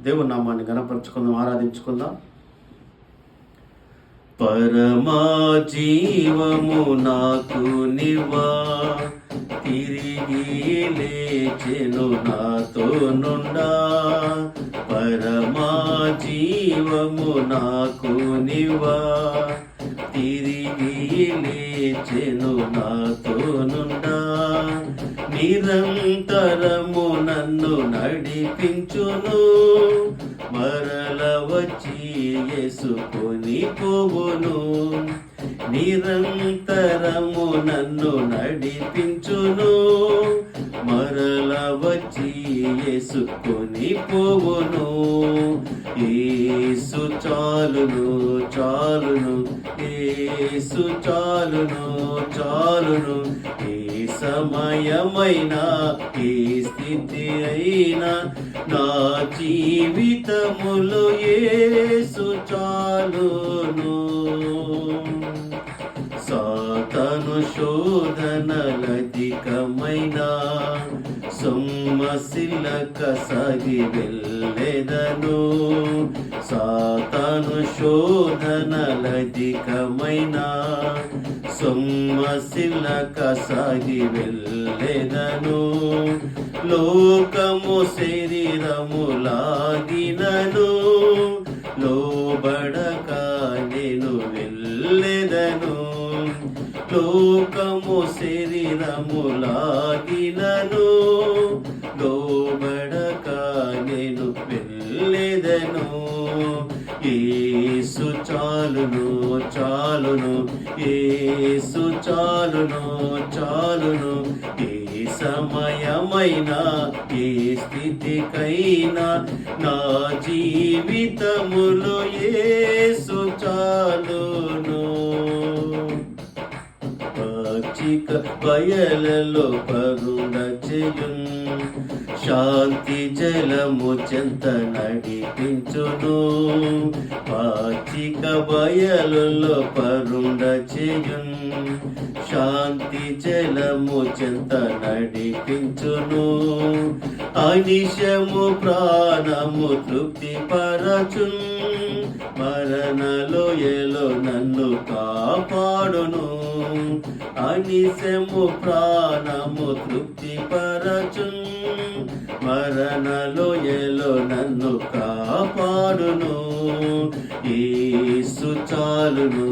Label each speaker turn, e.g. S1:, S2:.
S1: దేవుని నామాన్ని గణపరుచుకుందాం, ఆరాధించుకుందాం. పరమా జీవము నాకు నివా, తిరిగి లేచెను నాతో నుండా. పరమా జీవము నాకు నివా, తిరిగి లేచెను నాతో నుండా. నిరంతరము నన్ను నడిపించును, మరల వచ్చి యేసుకొని పోవును. నిరంతరము నన్ను నడిపించును, మరల వచ్చి యేసుకొని పోవును. యేసు చాలును చాలును, యేసు చాలును చాలును. ఏ సమయమైనా ఏ స్థితి అయినా నా జీవితములో యేసు చాలును. సాతాను శోధనలధికమైన సొమ్మసిల్లక సాగి వెళ్ళెదను. సాతాను శోధనలధికమైన సొమ్మసిల్లక సాగి వెళ్ళెదను. లోకము శరీరము లాగినను, లోబడక నేను వెళ్ళెదను. లోకము శరీరము లాగినను, లోబడక నేను వెళ్ళెదను. యేసు చాలును చాలును, యేసు చాలును చాలును. ఏ సమయమైనా ఏ స్థితికైనా నా జీవితములో యేసు చాలును. పచ్చిక బయలలో పరుండ చేయున్, శాంతి జలము చెంత నడిపించును. పచ్చిక బయలులో పరుండ చేయున్, శాంతి జలము చెంత నడిపించును. అనిశము ప్రాణము తృప్తి పరచున్, మరణలోయలో నన్ను కాపాడును. అనిశము ప్రాణము తృప్తి పరచున్, మరణలోయలో నన్ను కాపాడును. యేసు చాలును.